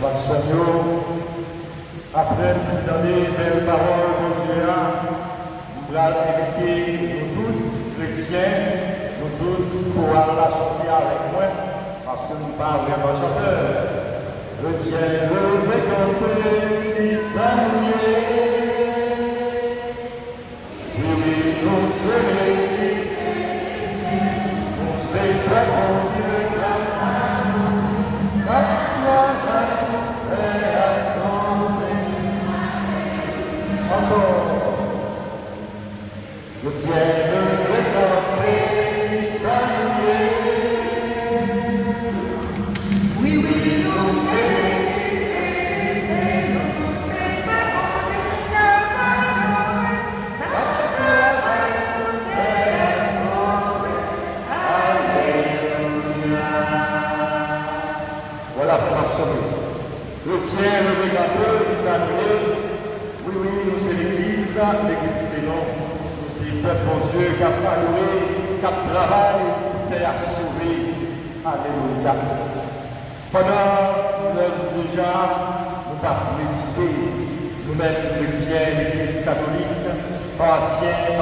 Notre Seigneur, après toute année, belle parole de Dieu, nous allons inviter nous tous, chrétiens, nous tous, pour aller la chanter avec moi, parce que nous parlons vraiment chanteur. Le ciel levé comme les salués. Oui, oui, nous sommes l'Église, nous sommes prêts pour Dieu. Le ciel levé comme les salués. Oui, oui, nous sommes l'Église, nous sommes prêts pour Dieu. Voilà, frère Marcelin. Le ciel levé comme les salués. Oui, oui, nous sommes l'Église, l'Église c'est non. Nous sommes peuple bon Dieu qui a adoré, qui a travaillé, qui a sauvé. Alléluia. Pendant 9 jours déjà, nous avons médité, nous-mêmes chrétiens, l'Église catholique, paroissienne,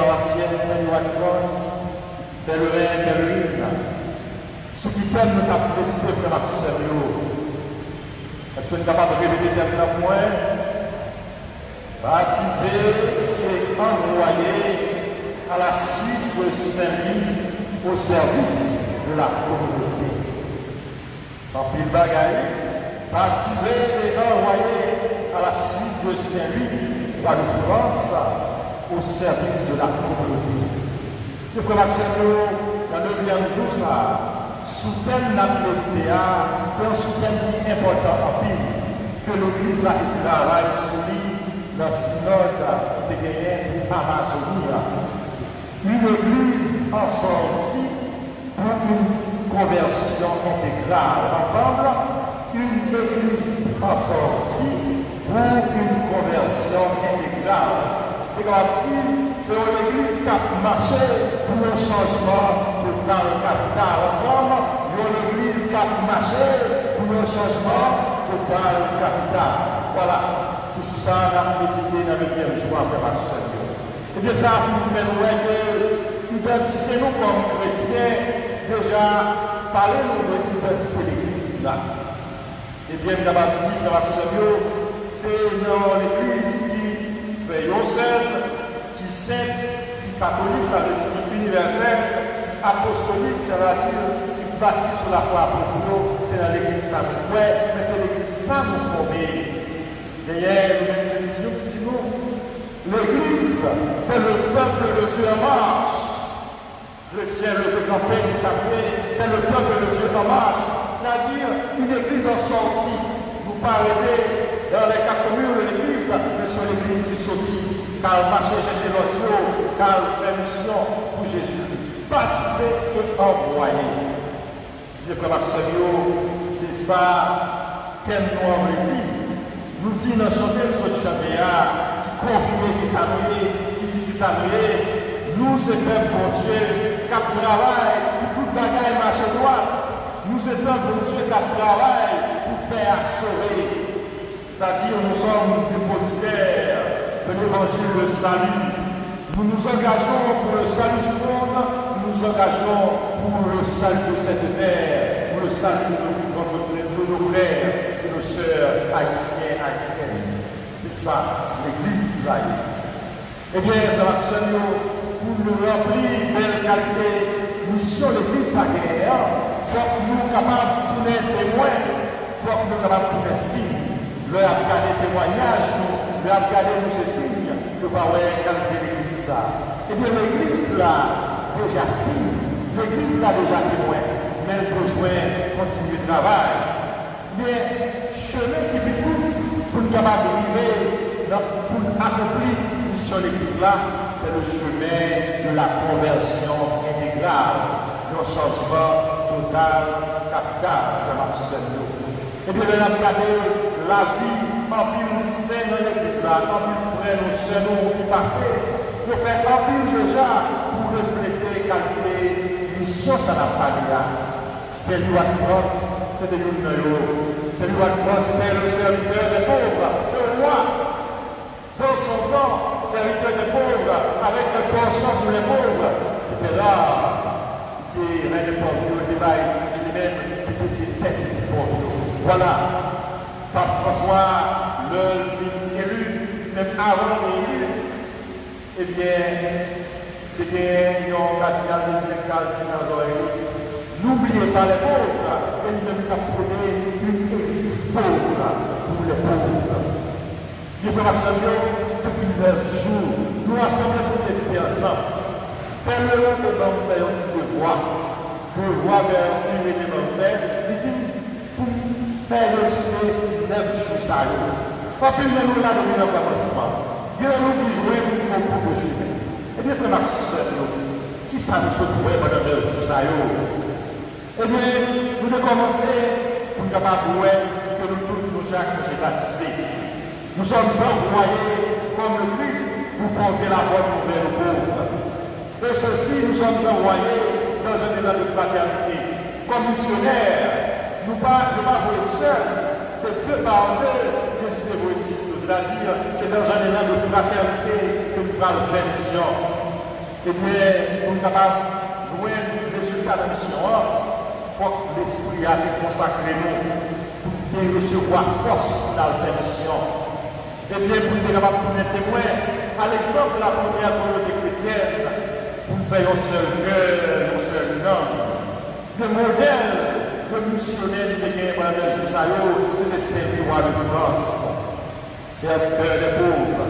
Saint-Louis de France, pèlerins, pèlerines. Ce qui t'aime, nous avons médité, frère Marcel. Est-ce que nous sommes capables de répéter maintenant moins? Baptisé et envoyé à la suite de Saint-Louis au service de la communauté. Sans pile bagaille, baptisé et envoyé à la suite de Saint-Louis, roi de France, au service de la communauté. Le frère Maxime, dans le 9e jour, ça, sous-thème de la communauté, c'est un sous-thème qui est important en pile, que l'Église là qui travaille sur lui. Dans le synode qui était gagné pour Amazonie, une église en sortie pour une conversion intégrale. Ensemble, une église en sortie pour une conversion intégrale. Et comme c'est une église qui a marché pour un changement total capital. Ensemble, une église qui a marché pour un changement total capital. Voilà. C'est sous ça qu'on a médité dans le 9e jour après la Seigneur. Et bien ça nous fait que l'identité nous comme chrétiens, déjà parler de l'identité de l'Église là. Et bien d'abord dit dans la Seigneur, c'est dans l'Église qui fait un seul, qui saint, qui catholique, ça veut dire universel, qui apostolique, ça veut dire qui bâtit sur la foi pour nous, c'est dans l'Église ça. Ouais, mais c'est l'Église ça nous former. D'ailleurs, l'Église, c'est le peuple de Dieu en marche. Le ciel, le campagne des sacrés, c'est le peuple de Dieu en marche. C'est-à-dire une église en sortie. Vous parlez dans les 4 murs de l'église, mais sur l'église qui sortit, car marcher chercher l'autre, car fait mission pour Jésus. Baptisé et envoyé. Les frères Maxime, c'est ça, thème nous on dit. Nous disons dans le chantier, nous sommes chantés, qui confirme qui s'amène, qui dit qui s'amène. Nous, c'est peuple bon Dieu, qui travaille pour toute bagaille marche droit. Nous, c'est peuple bon Dieu, qui travaille pour terre sauver. C'est-à-dire, nous sommes dépositaires de l'évangile de salut. Nous nous engageons pour le salut du monde, nous nous engageons pour le salut de cette terre, pour le salut de nos frères. Nos sœurs haïtiennes. C'est ça, l'Église là. Eh bien, dans la Seigneur, pour nous remplir belle qualité, mission l'Église à guerre, il faut que nous soyons capables de tourner témoins, il faut que nous soyons capables de tourner signes. Leur regarder témoignage, leur regarder nous ces signes, nous voir la qualité de l'Église là. Eh bien, l'Église là, déjà signe, l'Église là déjà témoin, mais elle a besoin de continuer le travail. Mais chemin qui m'écoute pour nous arriver, pour accomplir la mission de l'Église là, c'est le chemin de la conversion intégrale, d'un changement total, capital de la Seigneur. Et bien, nous avons regardé la vie en pile saint dans l'Église là, en pile frère, nos sœurs, nous qui passaient, de faire en pile déjà pour refléter qualité mission, ça n'a pas là. C'est loi de France. C'est de nous, C'est le roi de France, c'était le serviteur des pauvres, le roi. Dans son temps, serviteur des pauvres, avec un penchant pour les pauvres. C'était là qui règne des pauvres, le débat est lui-même, qui était tête des pauvres. Voilà. Pape François, le élu, même avant l'élu, eh bien, il y a un cardinal misérical qui nous a dit, n'oubliez pas les pauvres, et il nous a prôné une église pauvre pour les pauvres. Mes frères et sœurs, depuis 9 jours, nous rassemblons pour méditer ensemble. Père le roi de l'homme fait un petit devoir. Pour voir vers Dieu et les faire, il dit, pour faire respirer 9 jours ça. Pas plus de nous là depuis le commencement. Dis-nous qui jouent au cours de juillet. Eh bien, frère Maxime, qui ça nous trouve pendant 9 jours ça? Eh bien, nous devons commencer pour nous voir que nous tous, nous chaque, nous sommes baptisés. Nous sommes envoyés comme le Christ pour porter la bonne nouvelle aux pauvres. Et ceci, nous sommes envoyés dans un état de fraternité. Comme missionnaires, nous ne pas voler seuls. C'est deux par deux, Jésus est venu ici. C'est-à-dire, c'est dans un état de fraternité que nous parlons de mission. Eh bien, nous sommes capables de jouer le résultat de la mission. Il faut que l'Esprit a été consacré nous pour recevoir force dans la mission. Eh bien, pour nous capables de tourner témoin, à l'exemple de la première communauté chrétienne, pour nous faire un seul cœur, un seul nom. Le modèle de missionnaire qui est gagné pendant les jours, c'était Saint-Roi de France. C'est un cœur des pauvres.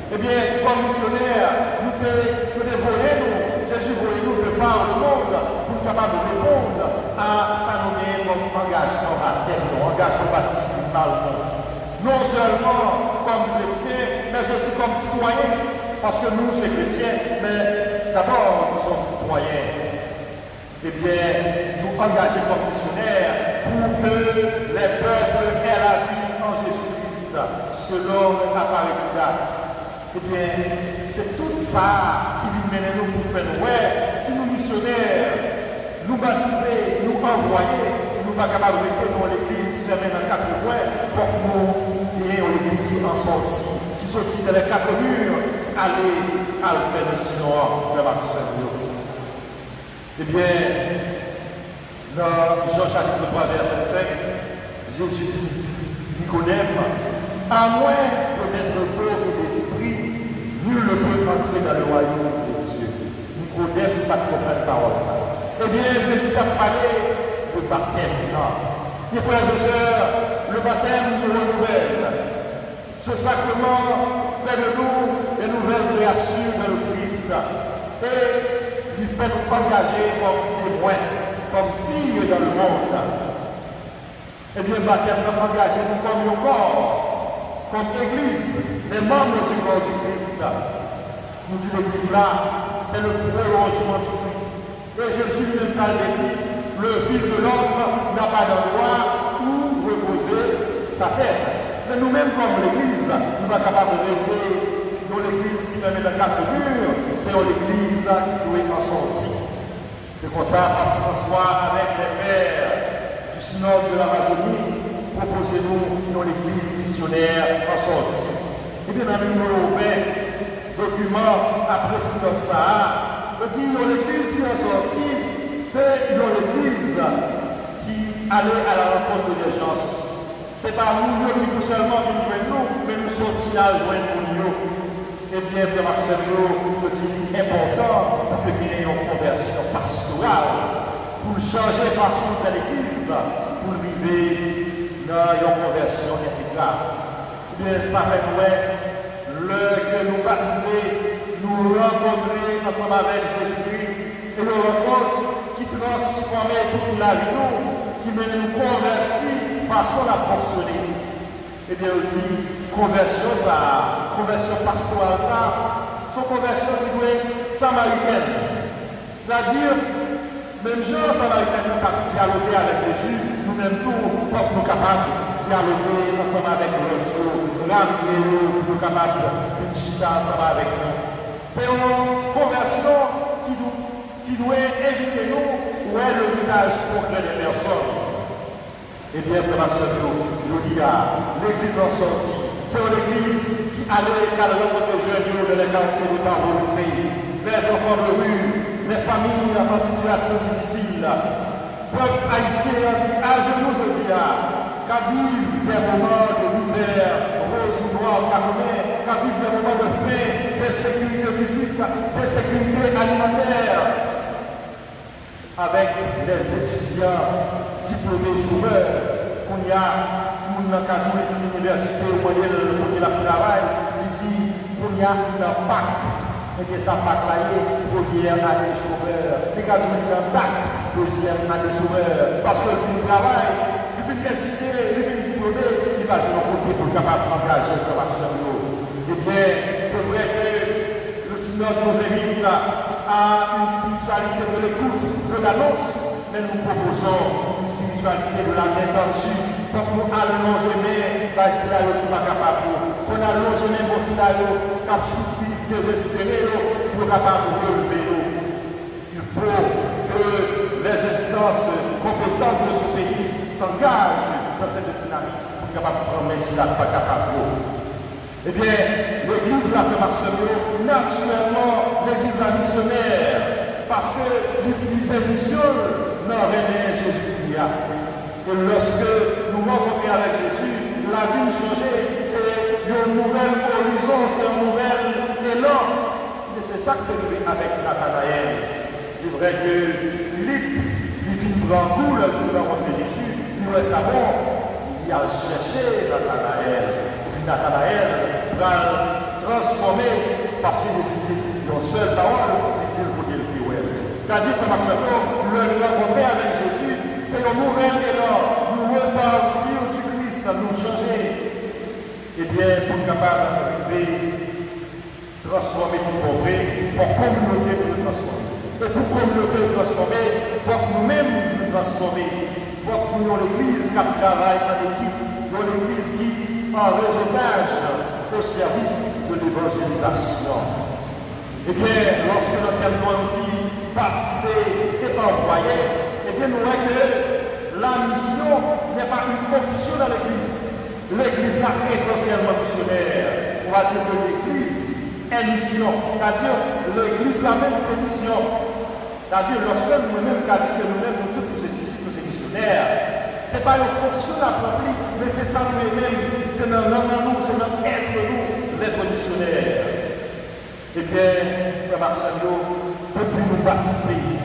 Eh bien, comme missionnaire, nous devons Jésus voulait nous préparer le monde pour être capable de répondre à sa nommée comme engagement baptême, engagement baptismal. Non seulement comme chrétiens, mais aussi comme citoyens. Parce que nous, c'est chrétiens, mais d'abord, nous sommes citoyens. Eh bien, nous engager comme missionnaires pour que les peuples aient la vie en Jésus-Christ, selon la parole. Eh bien, c'est tout ça qui vient mener nous pour faire nous. Ouais, si nous missionnaires, nous baptiser, nous envoyer, nous ne sommes pas capables de rester dans l'église fermée dans 4 coins, il faut que nous ayons l'église qui en sortit, qui sortit dans les 4 murs, aller à la faire mission de la Eh bien, dans Jean chapitre 3, verset 5, Jésus dit Nicodème, à moins de d'être beau et d'esprit, nul ne peut entrer dans le royaume de Dieu. Nicodème pas de comprendre parole ça. Eh bien, Jésus a parlé de baptême. Mes frères et sœurs, le baptême nous renouvelle. Ce sacrement fait de nous des nouvelles créatures dans le Christ. Et il fait nous engager comme témoins, comme signes dans le monde. Eh bien, le baptême nous engage nous comme le corps, comme Église, les membres du corps du Christ. Nous dit l'Église là, c'est le prolongement du Christ. Et Jésus nous a dit, le Fils de l'homme n'a pas d'endroit où reposer sa tête. Mais nous-mêmes, comme l'Église, nous sommes capables de rêver dans l'Église qui fait dans 4 murs, c'est l'Église qui doit en sortir. C'est comme ça, Pape François, avec les pères du synode de l'Amazonie, proposez-nous dans l'Église missionnaire en sortie. Et bien, dans le numéro 20, document après synode ça, on dit dans l'Église qui en sortie, c'est dans l'Église qui allait à la rencontre des gens. Ce n'est pas nous qui nous seulement venons joindre nous, mais nous sortis à joindre nous. Eh bien, frère Marcelo, c'est important pour que nous ayons une conversion pastorale, pour changer de façon de l'Église, pour vivre dans une conversion intégrale. Eh bien, ça fait que nous baptiser, nous rencontrer ensemble avec Jésus-Christ, et nous rencontre qui transforme toute la vie, qui nous convertit façon à fonctionner. Et bien aussi, conversion pastorale, ça, son conversion qui doit être samaritaine. C'est-à-dire, même gens samaritaines nous avons dialogué avec Jésus, nous-mêmes nous, il faut que nous sommes capables de dialoguer ensemble avec nous, ramener nous, nous sommes capables de discuter ensemble avec nous. C'est une conversion qui doit éviter nous, où est le visage concret des personnes. Eh bien, frère je dis à l'église en sortie, c'est l'église qui allait à la rencontre des jeunes de les quartiers défavorisés, les enfants de rue, les familles en situation difficile, peuple haïtien qui à genoux, je dis qu'à vivre des moments de misère, rose ou noir, qu'à vivre des moments de faim, d'insécurité physique, d'insécurité alimentaire, avec les étudiants diplômés joueurs, qu'on y a, tout le monde dans l'université, au moyen de la travail, il dit qu'on y a un PAC, et bien ça PAC là, première année chômeur, les cas du PAC, deuxième année chômeur, parce que le travail, il vient étudier, il vient diplômé, il va jouer un côté pour capable d'engager la formation. Eh bien, c'est vrai que le synode nous invite à une spiritualité de l'écoute, de l'annonce, mais nous proposons une spiritualité de la main tendue. Il faut que nous allongions les mains, c'est là qui n'est pas capable. Il faut allonger les mains pour cela, qui a souffert, désespéré, pour capable de relever. Il faut que les instances compétentes de ce pays s'engagent dans cette dynamique pour capable de prendre si là pas capable. Eh bien, l'église l'a fait marcher naturellement, l'église la missionnaire, parce que l'église est missionnaire, non, rien Jésus-Christ. Et lorsque nous rencontrons avec Jésus, la vie changeait, c'est un nouvel horizon, c'est un nouvel élan. Mais c'est ça que tu es avec Nathanaël. C'est vrai que Philippe, il vit grand goût, il vit rencontrer Jésus, il va savoir, il a cherché Nathanaël. Nathanaël va transformer parce qu'il dit une seule parole, dit-il pour dire le plus ouais. C'est-à-dire que Marcelo, le rencontrer avec Jésus, c'est un nouvel élan, nous repartir du Christ, nous changer. Eh bien, pour être capable d'arriver, transformer tout pauvre, il faut communauté pour nous transformer. Et pour communauté nous transformer, il faut que nous-mêmes nous transformer. Il faut que nous ayons l'église qui travaille en équipe, nous l'église qui en réseautage au service de l'évangélisation. Eh bien, lorsque notre terme dit baptiser et envoyer, eh bien, nous voyons que la mission n'est pas une option dans l'Église. L'Église est essentiellement missionnaire. On va dire que l'Église est mission. C'est-à-dire, l'Église là-même, c'est mission. C'est-à-dire, lorsque nous-mêmes, dit que nous-mêmes, nous tous, nous sommes disciples, nous sommes missionnaires, ce n'est pas une fonction accomplie, mais c'est ça nous-mêmes, c'est dans nous, c'est dans être nous, l'être missionnaire. Eh bien, frère Marcelo, depuis nous baptiser,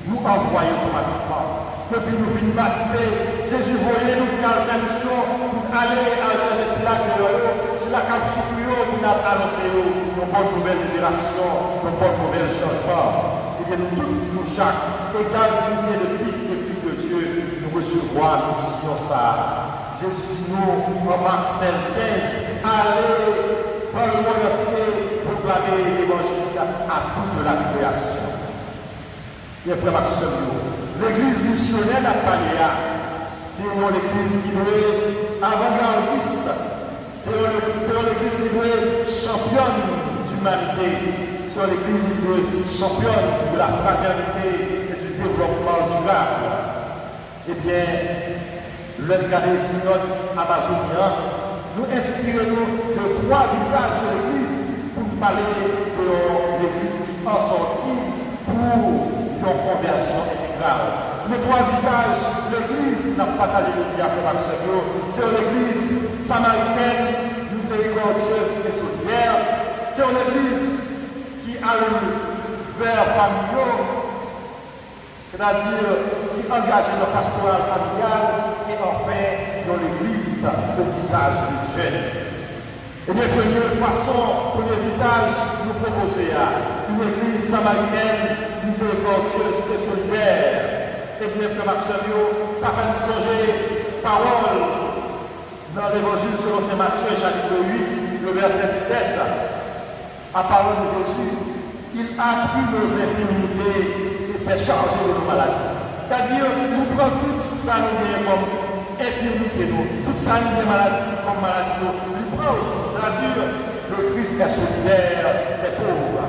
nous envoyons automatiquement. Depuis nous finir baptiser, Jésus voyait nous dans la mission, pour aller à Jésus, c'est là qu'on souffre, pour nous annoncer une bonne nouvelle libération, une bonne nouvelle changement. Eh bien, nous tous, nous chaque, égale dignité de fils et filles de Dieu, nous recevoir mission ça. Jésus dit nous, en Marc 16, 15, allez dans le monde entier, proclamer l'évangile à toute la création. Bien, frère Maxime, l'église missionnaire n'a pas c'est une église qui doit être avant-gardiste, c'est une église qui doit être championne d'humanité, c'est une église qui doit être championne de la fraternité et du développement durable. Eh bien, le cadre synode amazonien, nous inspirons de trois visages de l'église pour nous parler de l'église qui en sortit pour une conversion intégrale. Les trois visages, l'église n'a pas partagé le diable par c'est l'église samaritaine, miséricordieuse et solidaire. C'est l'église qui a le vers familial, c'est-à-dire qui engage le pastoral familial et enfin dans l'église le visage du jeune. Et bien, première façon, premier visage, nous proposer une église samaritaine, miséricordieuse et solidaire. Et bien, frère Marcelio, ça fait songer parole dans l'évangile selon saint Matthieu, chapitre 8, le verset 17. À parole de Jésus, il a pris nos infirmités et s'est chargé de nos maladies. C'est-à-dire, nous prenons tout ça comme infirmité, tout ça maladie comme maladie. C'est-à-dire, le Christ est solidaire des pauvres.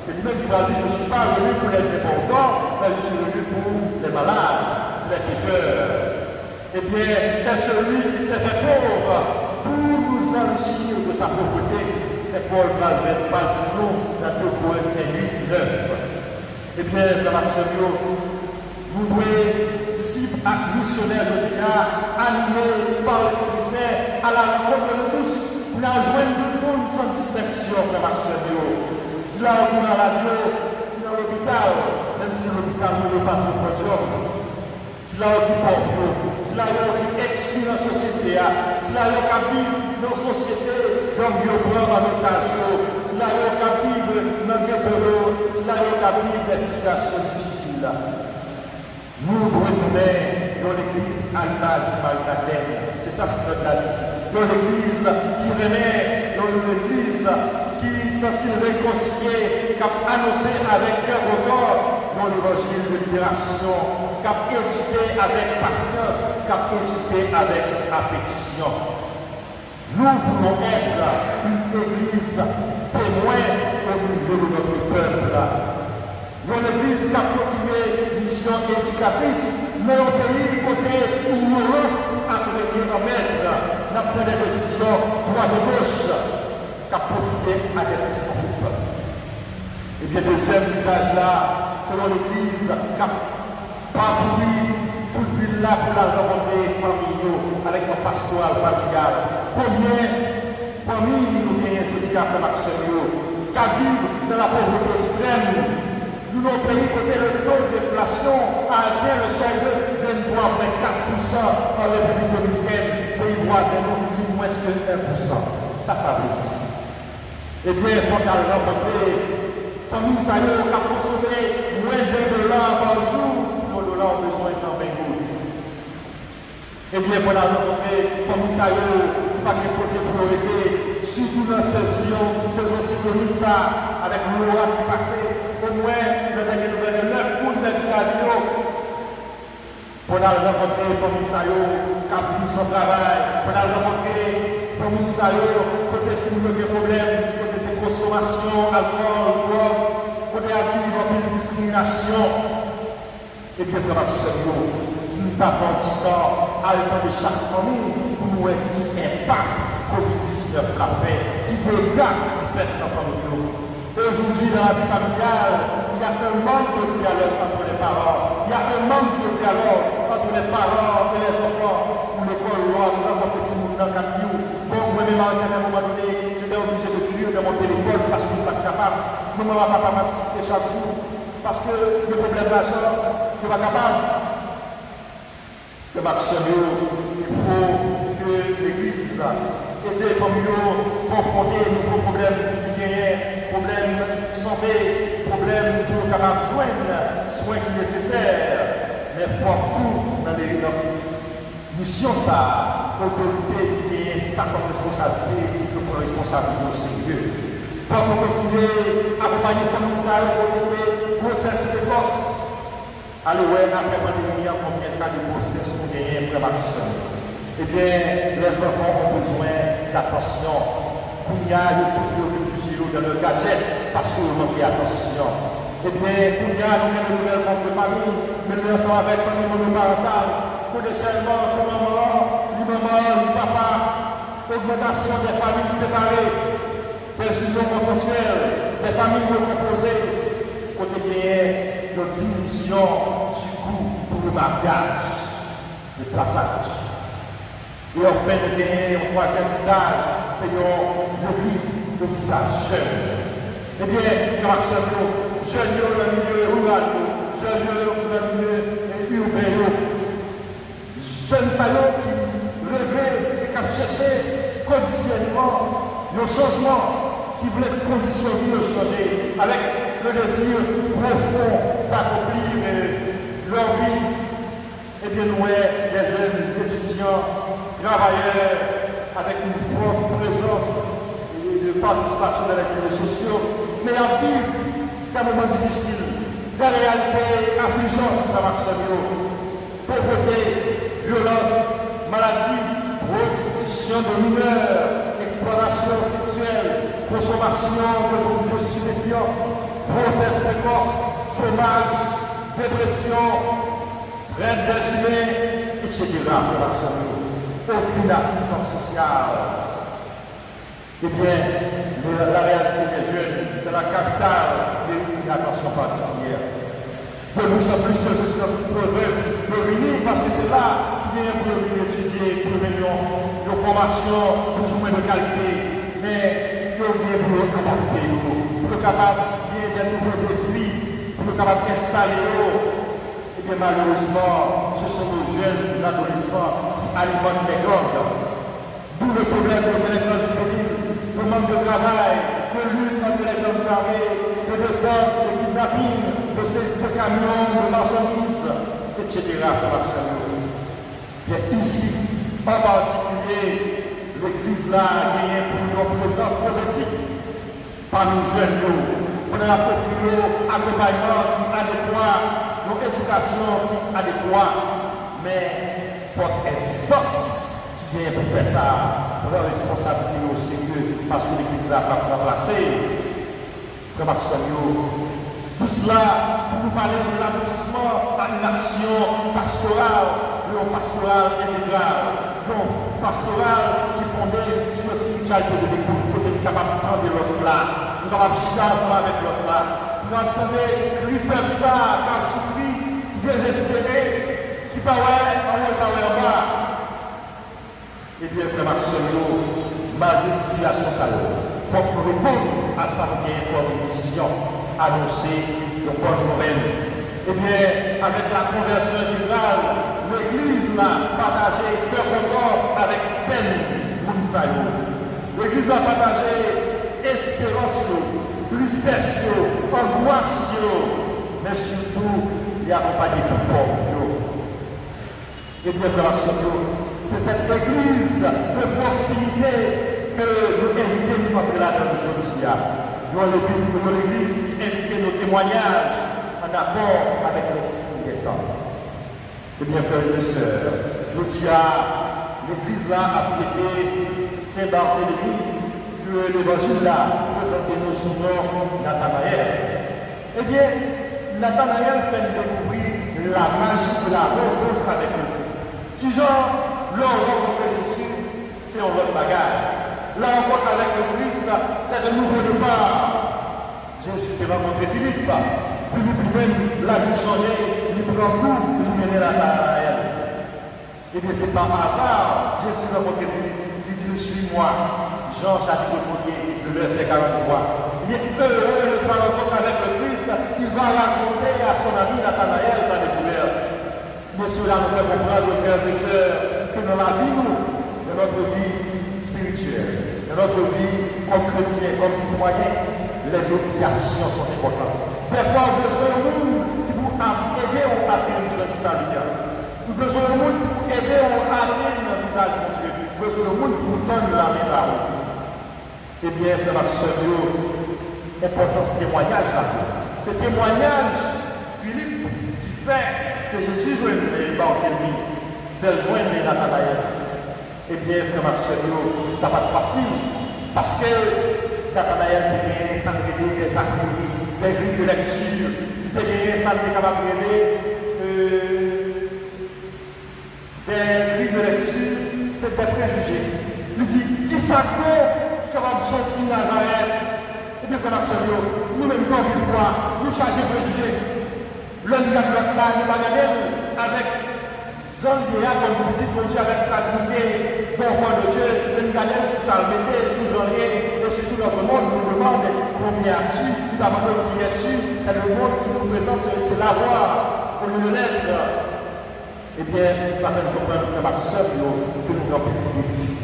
C'est lui-même qui va dire, je ne suis pas venu pour les dépendants, mais je suis venu pour les malades, c'est les pécheurs. Eh bien, c'est celui qui s'est fait pauvre pour nous enrichir de sa pauvreté. C'est Paul Baltino dans 2 Corinthiens 8, 9. Eh bien, frère Maximio, nous devons, disciples et missionnaires de Dieu, animés par l'Esprit Saint à la rencontre de tous, pour la joindre tout le monde sans distinction, frère Maximio. Si là, on a la Dieu dans l'hôpital, même si l'hôpital ne veut pas tout le job. Si là, on est pauvre, si là, on est exclu dans la société, si là, on vit dans la société, donc on prend en otage, si là, on vit dans le ghetto, si là, on vit des situations difficiles. Nous devons retourner dans l'église à l'image de Marie-Madeleine. C'est ça, c'est notre dit. Dans l'église qui remet, dans l'église qui s'est-il réconcilié, qui a annoncé avec cœur auteur dans l'évangile de libération, qui a éduqué avec patience, qui a éduqué avec affection. Nous voulons être une église témoin au milieu de notre peuple. Dans l'église qui a continué mission éducatrice, mais au pays côté ignorance a prévu en maître, n'a pris des décisions droite et gauche, qui a profité à des petits groupes. Et bien, deuxième visage là, c'est dans l'église qui a parcouru toute ville là pour la rencontrer familiaux avec un pastoral familial. Combien de familles nous gagnons, je dis après Maximio, qui vivent dans la pauvreté extrême? Nous avons pays côté le taux d'inflation a atteint le seuil de 23,4% en République dominicaine, pays voisin, nous moins que 1%. Ça veut dire. Eh bien, il faut qu'on rencontre famille qui a consommé moins de $1 par jour, nos dollars ont besoin de 120 gouttes. Eh bien, il faut rencontrer famille qui n'a pas de côté priorité, surtout dans saison cyclonique, ça, avec l'orage qui passait. Au moins, le dernier nouvelle de 9 août, le radio. Il faut rencontrer les familles qui ont pris son travail. Il faut rencontrer les familles qui ont des problèmes, côté de consommation, alcool, drogue, côté à vivre une discrimination. Et bien, frère Maximio, si nous n'avons pas un petit temps à l'état de chaque famille, pour nous voir qui impact COVID-19 l'a fait, qui dégâts qui fait dans la famille. Aujourd'hui, dans la vie familiale, il y a un manque de dialogue entre les parents. Il y a un manque de dialogue entre les parents et les enfants. Pour l'école, nous avons un petit monde dans le quartier. Bon, moi-même, à un certain moment donné, j'étais obligé de fuir de mon téléphone parce que je n'étais pas capable. Maman, papa m'a cité chaque jour parce que des problèmes d'argent, je ne suis pas capable. Le Maximio, il faut que l'Église aide les familles confronter aux nouveaux problèmes du gain, problèmes de santé, problèmes pour capable de joindre soins qui sont nécessaires. Mais il faut tout dans les missions, ça, l'autorité qui gagne ça comme responsabilité, que pour la responsabilité au sérieux. Il faut continuer à accompagner les familles pour ces grossesses précoces. Alors, ouais, après la pandémie, combien de cas de grossesse pour gagner un vaccin? Eh bien, les enfants ont besoin d'attention. Il y a tout le réfugié dans le gadget parce qu'ils ont manqué d'attention. Eh bien, il y a une nouvelle forme de famille, mais nous sommes avec une famille monoparentale. Pour des seulement, c'est maman, le papa, augmentation des familles séparées, des unions consensuelles, des familles recomposées, pour gagner une diminution du coût pour le mariage. C'est passage. Et enfin, de gagner un troisième visage, c'est l'église de visage jeune. Eh bien, grâce à nous, jeunes dans le milieu rural, jeunes dans le milieu urbain, jeunes qui rêvaient et qui cherchaient conditionnellement le changement, qui voulaient conditionner le changer, avec le désir profond d'accomplir leur vie. Eh bien, nous, les jeunes étudiants, travailleurs avec une forte présence et de participation dans les réseaux sociaux, mais à vivre des moments difficiles, des réalités affligeantes dans Maximio, pauvreté, violence, maladie, prostitution de mineurs, exploitation sexuelle, consommation de stupéfiants, grossesse précoce, chômage, dépression, traite des humains, etc. etc. Aucune assistance sociale. Eh bien, la réalité des jeunes de la capitale mérite une attention particulière. De plus en plus, ceux qui progressent de venir parce que c'est là qu'ils viennent pour venir étudier, pour venir nos formations, plus ou moins de qualité, mais ils viennent pour adapter, pour être capable de des nouveaux défis, pour être capable d'installer. Et bien malheureusement, ce sont nos jeunes, nos adolescents qui alimentent les gangs. D'où le problème de l'école juvénile, le manque de travail, de lutte contre les gangs armés, de descente, de kidnapping, de saisie de camions, de marchandises, etc. Bien ici, en particulier, l'Église là a gagné pour une présence prophétique parmi les jeunes, pour la profil accompagnement qui est adéquat, une éducation qui est adéquate, mais il faut être force qui vient pour faire ça, pour la responsabilité au Seigneur, parce que l'Église là va remplacer. Frère Marcelio, tout cela pour nous parler de l'aboutissement à une action pastorale, une pastorale intégrale, une pastorale qui est fondée sur la spiritualité de l'écoute, pour être capable de prendre l'autre là, nous sommes capables de chier ensemble avec l'autre là, nous avons trouvé lui peuple ça, qui a souffert, qui est désespéré, qui paraît en haut et paraît en bas. Eh bien, frère Marcelio, malgré la situation salée, il faut que nous répondions à sa comme mission, annoncer de bonnes nouvelles. Eh bien, avec la conversion intégrale, l'Église a partagé cœur content avec peine Mounsaïo. L'Église a partagé espérance, tristesse, angoisse, mais surtout, il a accompagné tout pauvre. Eh bien, frère c'est cette Église de proximité que nous invitons nous entrer là dans aujourd'hui. Nous avons l'Église qui invite nos témoignages en accord avec les signes des temps. Eh bien, frères et sœurs, aujourd'hui, l'Église là a fêté Saint-Barthélemy, que l'Évangile là présenté nous sous nom Nathanaël. Eh bien, Nathanaël fait découvrir la magie de la rencontre avec le Christ. Qui genre, leur rencontre Jésus, c'est en votre bagage. La rencontre avec le Christ, c'est un nouveau départ. Jésus a rencontré Philippe. Philippe lui-même l'a vu changer, il prend coup, il mène la Nathanaël. Eh bien, c'est pas par hasard. Jésus a rencontré Philippe, il dit suis-moi. Jean chapitre 1er, le verset 43. Il est heureux de sa rencontre avec le Christ. Il va raconter à son ami Nathanaël sa découverte. Mais cela nous fait comprendre, frères et sœurs, que dans la vie, dans notre vie spirituelle, dans notre vie comme chrétien, comme citoyen, les médiations sont importantes. Parfois, nous besoin de monde qui vous aider à atteindre le jeune salut. Nous besoin de monde qui vous aider à atteindre le visage de Dieu. Nous besoin de monde qui vous donne la main là-haut. Eh bien, frère Maxime, important ce témoignage là. Ce témoignage, Philippe, qui fait que Jésus joue une Barthélemy, fait joindre Nathanaël. Eh bien, frère Maxime, ça va être facile. Parce que Nathanaël a gagné sans des accomplis, des grilles de lecture, il a gagné sans être capable de des grilles de lecture, c'est des préjugés. Il dit, qui s'accorde, qui est capable de sortir Nazareth? Eh bien, frère Maxime, nous-mêmes, quand une fois, nous chargeons de préjugés. L'homme qui a là, nous va avec Jean Léa comme petit pour Dieu avec sa dignité d'enfant de Dieu, une galère sous sa mété, sous Jean Léa, et sur tout notre monde nous demande combien as-tu, tout d'abord qui es-tu, c'est le monde qui nous présente, c'est l'avoir au lieu de l'être. Eh bien, ça fait comprendre, frère Maxime, que nous avons des défis.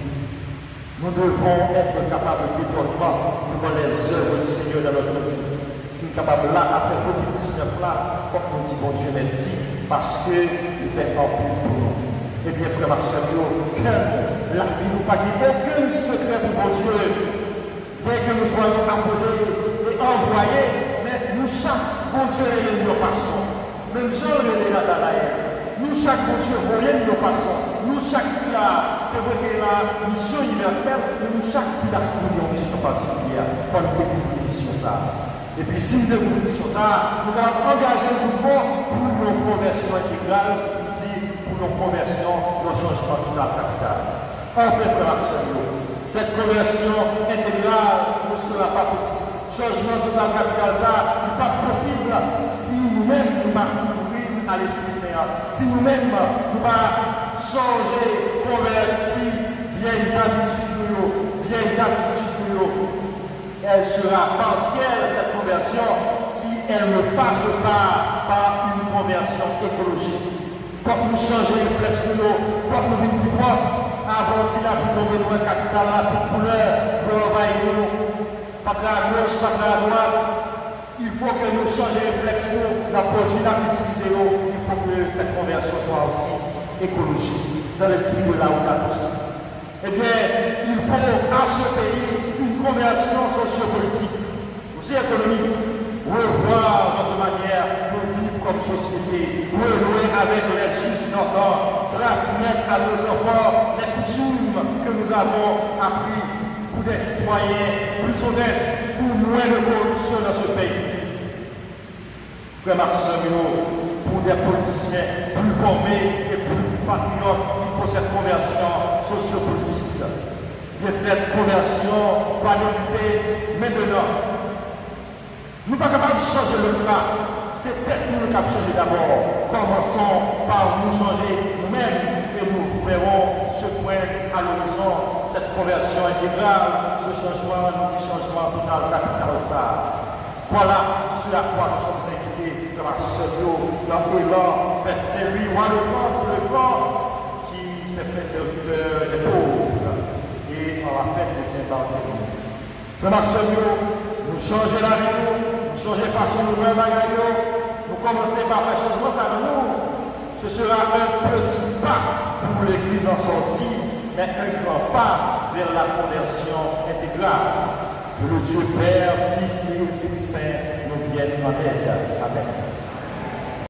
Nous devons être capables d'étonnement devant les œuvres du Seigneur dans notre vie. Si nous sommes capables là, après Covid-19 là, il faut que nous disions bon Dieu merci. Parce qu'il fait un peu pour nous. Eh bien, frère Marcelio, la vie nous pas aucun secret pour mon Dieu. Bien que nous soyons appelés et envoyés, mais nous chaque bon Dieu est de nos façons. Même Jean le Nathanaël. Nous chaque bon Dieu voyait de nos façons. Nous chaque qui là, c'est vrai qu'il y a la mission universelle, mais nous chaque qui là, c'est une mission particulière. Il faut découvrir une mission ça. Et puis, si nous découvrons ça, nous allons engager tout le monde pour nos conversions intégrales, pour une conversion, un changement de la capitale. Enfin, frères et sœurs, cette conversion intégrale ne sera pas possible. Changement de la capitale, ça n'est pas possible si nous-mêmes nous ne à l'Esprit Saint. Si nous-mêmes nous ne changer, convertir vieilles habitudes, vieilles attitudes, elle sera partielle, cette conversion, si elle ne passe pas par une conversion écologique. Il faut que nous changions les réflexes de l'eau, il faut que nous venions plus propres. Avant, si la vie tombe dans le capital, la toute couleur, pour envahir nous, pas à gauche, pas à droite. Il faut que nous changions les réflexes, la produit, la utiliser, il faut que cette conversion soit aussi écologique, dans l'esprit de la où aussi. Eh bien, il faut à ce pays une conversion sociopolitique, aussi économique, revoir notre manière de vivre comme société, renouer avec les us normaux, transmettre à nos enfants les coutumes que nous avons appris pour des citoyens plus honnêtes, pour moins de corruption dans ce pays. Frère Marcelino, pour des politiciens plus formés et plus patriotes, il faut cette conversion sociopolitique. Et cette conversion va débuter maintenant. Nous ne sommes pas capables de changer le climat. C'est peut-être nous qui avons changé d'abord. Commençons par nous changer nous-mêmes et nous verrons ce point à l'horizon, cette conversion intégrale, ce changement, nous dit changement total, capital, ça. Voilà ce à quoi nous sommes invités comme Arcelio, dans l'élan, fait c'est lui, roi de France, le grand, qui s'est fait serviteur des pauvres et en la fête de Saint-Barthélemy. Comme Arcelio, si nous changeons la vie, nous changeons la façon de voir la nous commençons par faire changement, ça nous, ce sera un petit pas pour l'Église en sortie, mais un grand pas vers la conversion intégrale. Que le Dieu Père, Fils et Esprit Saint nous vienne en aide. Amen.